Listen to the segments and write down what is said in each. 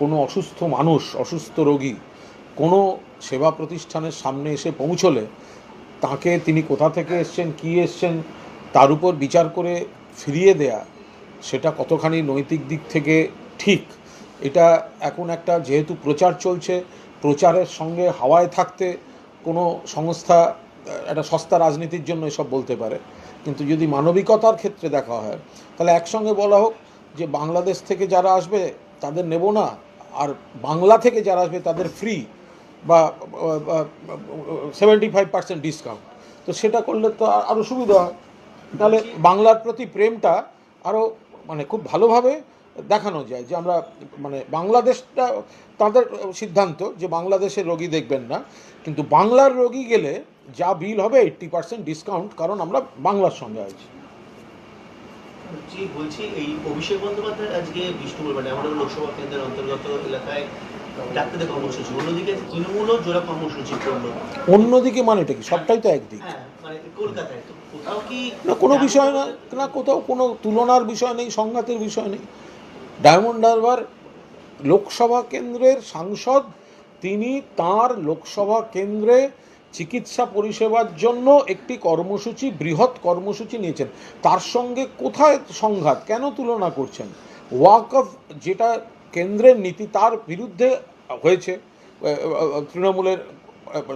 কোনো অসুস্থ মানুষ, অসুস্থ রোগী কোনো সেবা প্রতিষ্ঠানের সামনে এসে পৌঁছলে তাকে তিনি কোথা থেকে এসছেন, কী এসছেন, তার উপর বিচার করে ফিরিয়ে দেয়া, সেটা কতখানি নৈতিক দিক থেকে ঠিক, এটা এখন একটা যেহেতু প্রচার চলছে, প্রচারের সঙ্গে হাওয়ায় থাকতে কোনো সংস্থা একটা সস্তা রাজনীতির জন্য এসব বলতে পারে। কিন্তু যদি মানবিকতার ক্ষেত্রে দেখা হয় তাহলে একসঙ্গে বলা হোক যে বাংলাদেশ থেকে যারা আসবে তাদের নেব না, আর বাংলা থেকে যারা আসবে তাদের ফ্রি বা 75% ডিসকাউন্ট। তো সেটা করলে তো আরও সুবিধা হয়। তাহলে বাংলার প্রতি প্রেমটা আরও খুব ভালোভাবে দেখানো যায় যে আমরা বাংলাদেশটা তাদের সিদ্ধান্ত যে বাংলাদেশের রোগী দেখবেন না, কিন্তু বাংলার রোগী গেলে যা বিল হবে 80% ডিসকাউন্ট, কারণ আমরা বাংলার সঙ্গে আছি। বলছি এই অভিষেক বন্দ্যোপাধ্যায় আজকে বিষ্ণুপুর আমাদের লোকসভা কেন্দ্রের অন্তর্গত এলাকায় ডাক্তারদের কর্মসূচি, অন্যদিকে তৃণমূলও জোড়া কর্মসূচি করলো। অন্যদিকে মানেটা কি? সবটাই তো একদিক। কলকাতায় তো কোথাও কি না, কোনো বিষয় না, কোথাও কোনো তুলনার বিষয় নেই, সংঘাতের বিষয় নেই। ডায়মন্ড হারবার লোকসভা কেন্দ্রের সাংসদ, তিনি তার লোকসভা কেন্দ্রে চিকিৎসা পরিষেবার জন্য একটি কর্মসূচি, বৃহৎ কর্মসূচি নিয়েছেন। তার সঙ্গে কোথায় সংঘাত, কেন তুলনা করছেন? ওয়াকফ যেটা কেন্দ্রের নীতি, তার বিরুদ্ধে হয়েছে তৃণমূলের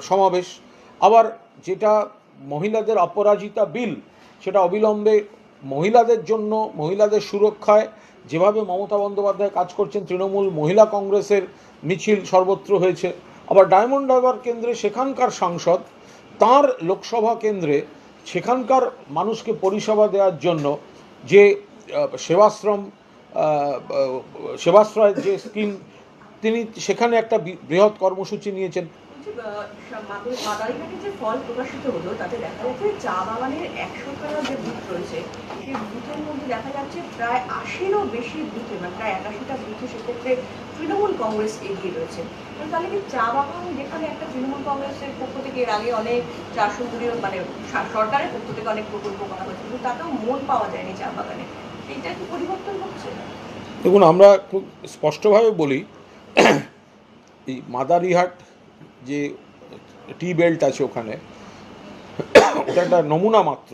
সমাবেশ। আবার যেটা মহিলাদের অপরাজিতা বিল, সেটা অবিলম্বে মহিলাদের জন্য, মহিলাদের সুরক্ষায় যেভাবে মমতা বন্দ্যোপাধ্যায় কাজ করছেন, তৃণমূল মহিলা কংগ্রেসের মিছিল সর্বত্র হয়েছে। আবার ডায়মন্ড হারবার কেন্দ্রে সেখানকার সাংসদ তার লোকসভা কেন্দ্রে সেখানকার মানুষকে পরিষেবা দেওয়ার জন্য যে সেবাশ্রয়ের যে স্কিম, তিনি সেখানে একটা বৃহৎ কর্মসূচি নিয়েছেন। মাদারিঘাটে যে ফল প্রকাশিত হলো তাতে দেখা যাচ্ছে চা বাগানের 100টা যে বুথ রয়েছে সেই বুথের মধ্যে দেখা যাচ্ছে প্রায় 80-এরও বেশি বুথে, প্রায় 81টা বুথে সেক্ষেত্রে তৃণমূল কংগ্রেস এগিয়ে রয়েছে। তাহলে কি চা বাগান, যেখানে একটা তৃণমূল কংগ্রেসের পক্ষ থেকে এর আগে অনেক চা সুন্দরীয় সরকারের পক্ষ থেকে অনেক প্রকল্প করা হয়েছে, কিন্তু তাতেও মন পাওয়া যায়নি চা বাগানে, এইটা কি পরিবর্তন হচ্ছে? দেখুন, আমরা খুব স্পষ্টভাবে বলি, এই মাদারিহাট যে টি বেল্ট আছে ওখানে, ওটা একটা নমুনা মাত্র।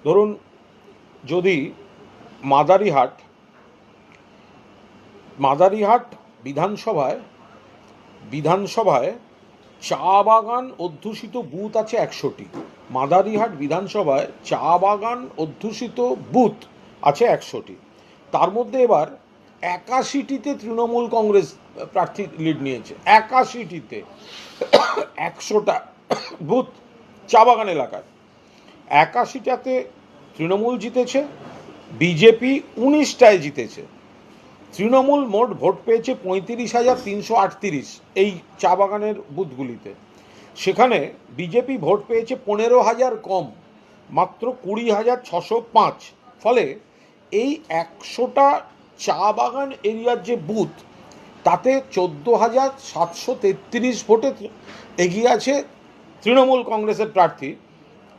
ধরুন, যদি মাদারিহাট বিধানসভায় চা বাগান অধ্যুষিত বুথ আছে 100টি। মাদারিহাট বিধানসভায় চা বাগান অধ্যুষিত বুথ আছে 100টি। তার মধ্যে এবার 81টিতে তৃণমূল কংগ্রেস প্রার্থী লিড নিয়েছে। 81টিতে 100টা বুথ চা বাগান এলাকায়, 81টাতে তৃণমূল জিতেছে, বিজেপি 19টায় জিতেছে। তৃণমূল মোট ভোট পেয়েছে 35,338 এই চা বাগানের বুথগুলিতে। সেখানে বিজেপি ভোট পেয়েছে 15,000 কম, মাত্র 20,605। ফলে এই 100টা চা বাগান এরিয়ার যে বুথ, তাতে 14,733 ভোটে এগিয়ে আছে তৃণমূল কংগ্রেসের প্রার্থী।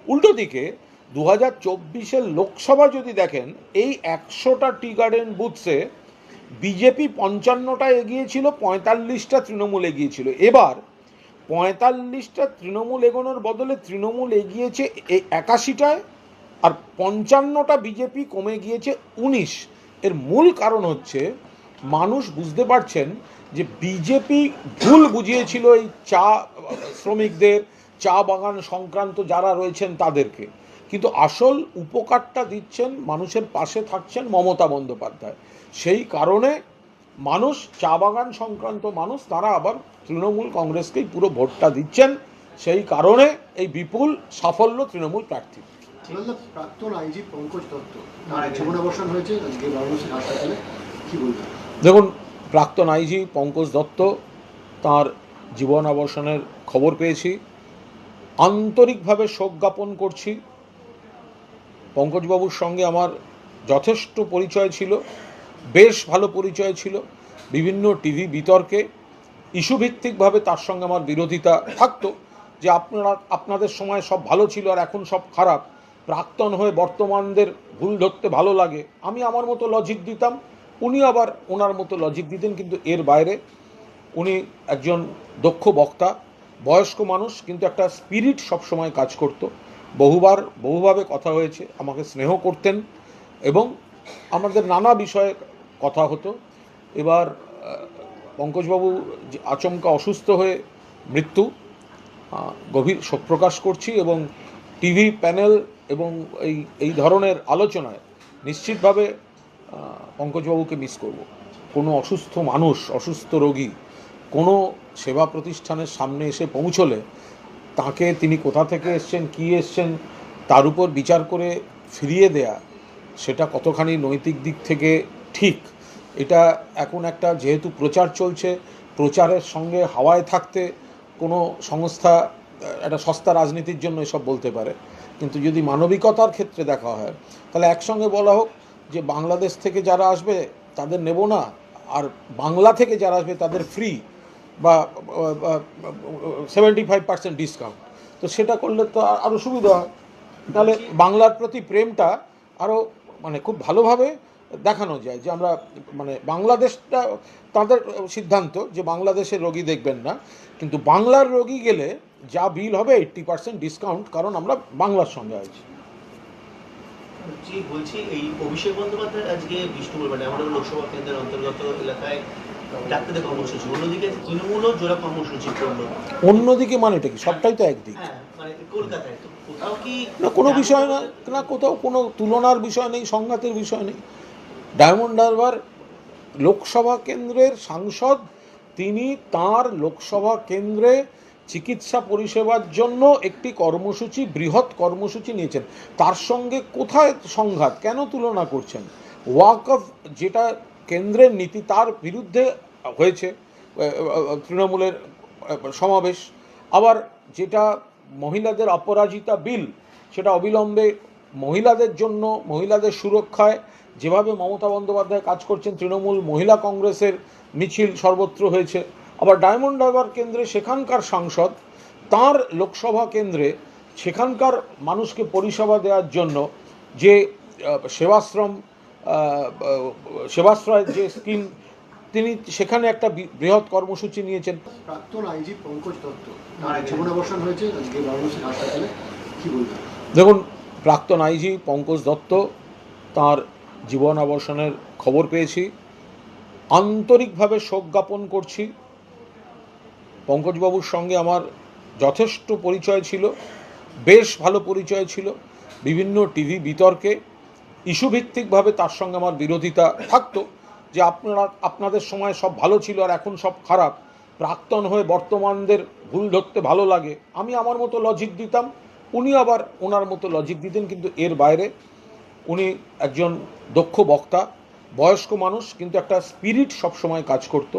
উল্টো দিকে 2024-এর লোকসভা যদি দেখেন, এই 100টা টি গার্ডেন বুথসে বিজেপি 55টায় এগিয়েছিল, 45টা তৃণমূল এগিয়েছিল। এবার 45টা তৃণমূল এগোনোর বদলে তৃণমূল এগিয়েছে 81টায়, আর 55টা বিজেপি কমে গিয়েছে 19। এর মূল কারণ হচ্ছে, মানুষ বুঝতে পারছেন যে বিজেপি ভুল বুঝিয়েছিল এই চা শ্রমিকদের, চা বাগান সংক্রান্ত যারা রয়েছেন তাদেরকে, কিন্তু আসল উপকারটা দিচ্ছেন, মানুষের পাশে থাকছেন মমতা বন্দ্যোপাধ্যায়। সেই কারণে মানুষ, চা বাগান সংক্রান্ত মানুষ, তারা আবার তৃণমূল কংগ্রেসকেই পুরো ভোটটা দিচ্ছেন। সেই কারণে এই বিপুল সাফল্য তৃণমূল প্রার্থী। প্রাক্তন আইজি পঙ্কজ দত্ত জীবনাবসান হয়েছে আজকে বারাণসী হাসপাতালে, কি বলবেন? দেখুন, প্রাক্তন আইজি পঙ্কজ দত্ত, তাঁর জীবনাবসানের খবর পেয়েছি, আন্তরিকভাবে শোক জ্ঞাপন করছি। পঙ্কজবাবুর সঙ্গে আমার যথেষ্ট পরিচয় ছিল, বেশ ভালো পরিচয় ছিল। বিভিন্ন টিভি বিতর্কে ইস্যুভিত্তিকভাবে তার সঙ্গে আমার বিরোধিতা থাকতো, যে আপনাদের সময় সব ভালো ছিল আর এখন সব খারাপ, প্রাক্তন হয়ে বর্তমানদের ভুল ধরতে ভালো লাগে। আমি আমার মতো লজিক দিতাম, উনি আবার ওনার মতো লজিক দিতেন, কিন্তু এর বাইরে উনি একজন দক্ষ বক্তা, বয়স্ক মানুষ, কিন্তু একটা স্পিরিট সবসময় কাজ করত। বহুভাবে কথা হয়েছে, আমাকে স্নেহ করতেন এবং আমাদের নানা বিষয়ে কথা হতো। এবার পঙ্কজবাবু যে আচমকা অসুস্থ হয়ে মৃত্যু, গভীর শোক প্রকাশ করছি এবং টিভি প্যানেল এবং এই ধরনের আলোচনায় নিশ্চিতভাবে পঙ্কজবাবুকে মিস করব। কোনো অসুস্থ মানুষ, অসুস্থ রোগী কোনো সেবা প্রতিষ্ঠানের সামনে এসে পৌঁছলে তাকে তিনি কোথা থেকে এসছেন, কী এসছেন, তার উপর বিচার করে ফিরিয়ে দেয়া, সেটা কতখানি নৈতিক দিক থেকে ঠিক, এটা এখন একটা যেহেতু প্রচার চলছে, প্রচারের সঙ্গে হাওয়ায় থাকতে কোনো সংস্থা একটা সস্তা রাজনীতির জন্য এসব বলতে পারে। কিন্তু যদি মানবিকতার ক্ষেত্রে দেখা হয়, তাহলে একসঙ্গে বলা হোক যে বাংলাদেশ থেকে যারা আসবে তাদের নেব না, আর বাংলা থেকে যারা আসবে তাদের ফ্রি বা 75% ডিসকাউন্ট। তো সেটা করলে তো আরও সুবিধা হয়, তাহলে বাংলার প্রতি প্রেমটা আরও খুব ভালোভাবে দেখানো যায় যে আমরা বাংলাদেশটা, তাদের সিদ্ধান্ত যে বাংলাদেশের রোগী দেখবেন না, কিন্তু বাংলার রোগী গেলে যা বিল হবে 80% ডিসকাউন্ট, কারণ আমরা বাংলার সঙ্গে আছি। জি, বলছি এই অভিষেক বন্দ্যোপাধ্যায় আজকে বিষ্ণুপুর এমন লোকসভা কেন্দ্রের অন্তর্গত এলাকায় ডাক্তারদের কর্মসূচি, অন্যদিকে তৃণমূলও জোড়া কর্মসূচি করলো। অন্যদিকে মানেটা কি? সবটাই তো একদিক। হ্যাঁ, কলকাতায় তো কোথাও কি না, কোনো বিষয় না, কোথাও কোনো তুলনার বিষয় নেই, সংঘাতের বিষয় নেই। ডায়মন্ড হারবার লোকসভা কেন্দ্রের সাংসদ, তিনি তার লোকসভা কেন্দ্রে চিকিৎসা পরিষেবার জন্য একটি কর্মসূচি, বৃহৎ কর্মসূচি নিয়েছেন। তার সঙ্গে কোথায় সংঘাত, কেন তুলনা করছেন? ওয়াকফ যেটা কেন্দ্রের নীতি, তার বিরুদ্ধে হয়েছে তৃণমূলের সমাবেশ। আবার যেটা মহিলাদের অপরাজিতা বিল, সেটা অবিলম্বে মহিলাদের জন্য, মহিলাদের সুরক্ষায় যেভাবে মমতা বন্দ্যোপাধ্যায় কাজ করছেন, তৃণমূল মহিলা কংগ্রেসের মিছিল সর্বত্র হয়েছে। আবার ডায়মন্ড হারবার কেন্দ্রে সেখানকার সাংসদ তার লোকসভা কেন্দ্রে সেখানকার মানুষকে পরিষেবা দেওয়ার জন্য যে সেবাশ্রয়ের যে স্কিম, তিনি সেখানে একটা বৃহৎ কর্মসূচি নিয়েছেন। প্রাক্তন আইজি পঙ্কজ দত্ত তার জীবনাবসান হয়েছে আজকে বারাণসী হাসপাতালে, কি বলবেন? দেখুন, প্রাক্তন আইজি পঙ্কজ দত্ত, তার জীবনাবসানের খবর পেয়েছি, আন্তরিকভাবে শোক জ্ঞাপন করছি। পঙ্কজবাবুর সঙ্গে আমার যথেষ্ট পরিচয় ছিল, বেশ ভালো পরিচয় ছিল। বিভিন্ন টিভি বিতর্কে ইস্যুভিত্তিকভাবে তার সঙ্গে আমার বিরোধিতা থাকতো, যে আপনাদের সময় সব ভালো ছিল আর এখন সব খারাপ, প্রাক্তন হয়ে বর্তমানদের ভুল ধরতে ভালো লাগে। আমি আমার মতো লজিক দিতাম, উনি আবার ওনার মতো লজিক দিতেন, কিন্তু এর বাইরে উনি একজন দক্ষ বক্তা, বয়স্ক মানুষ, কিন্তু একটা স্পিরিট সবসময় কাজ করতো।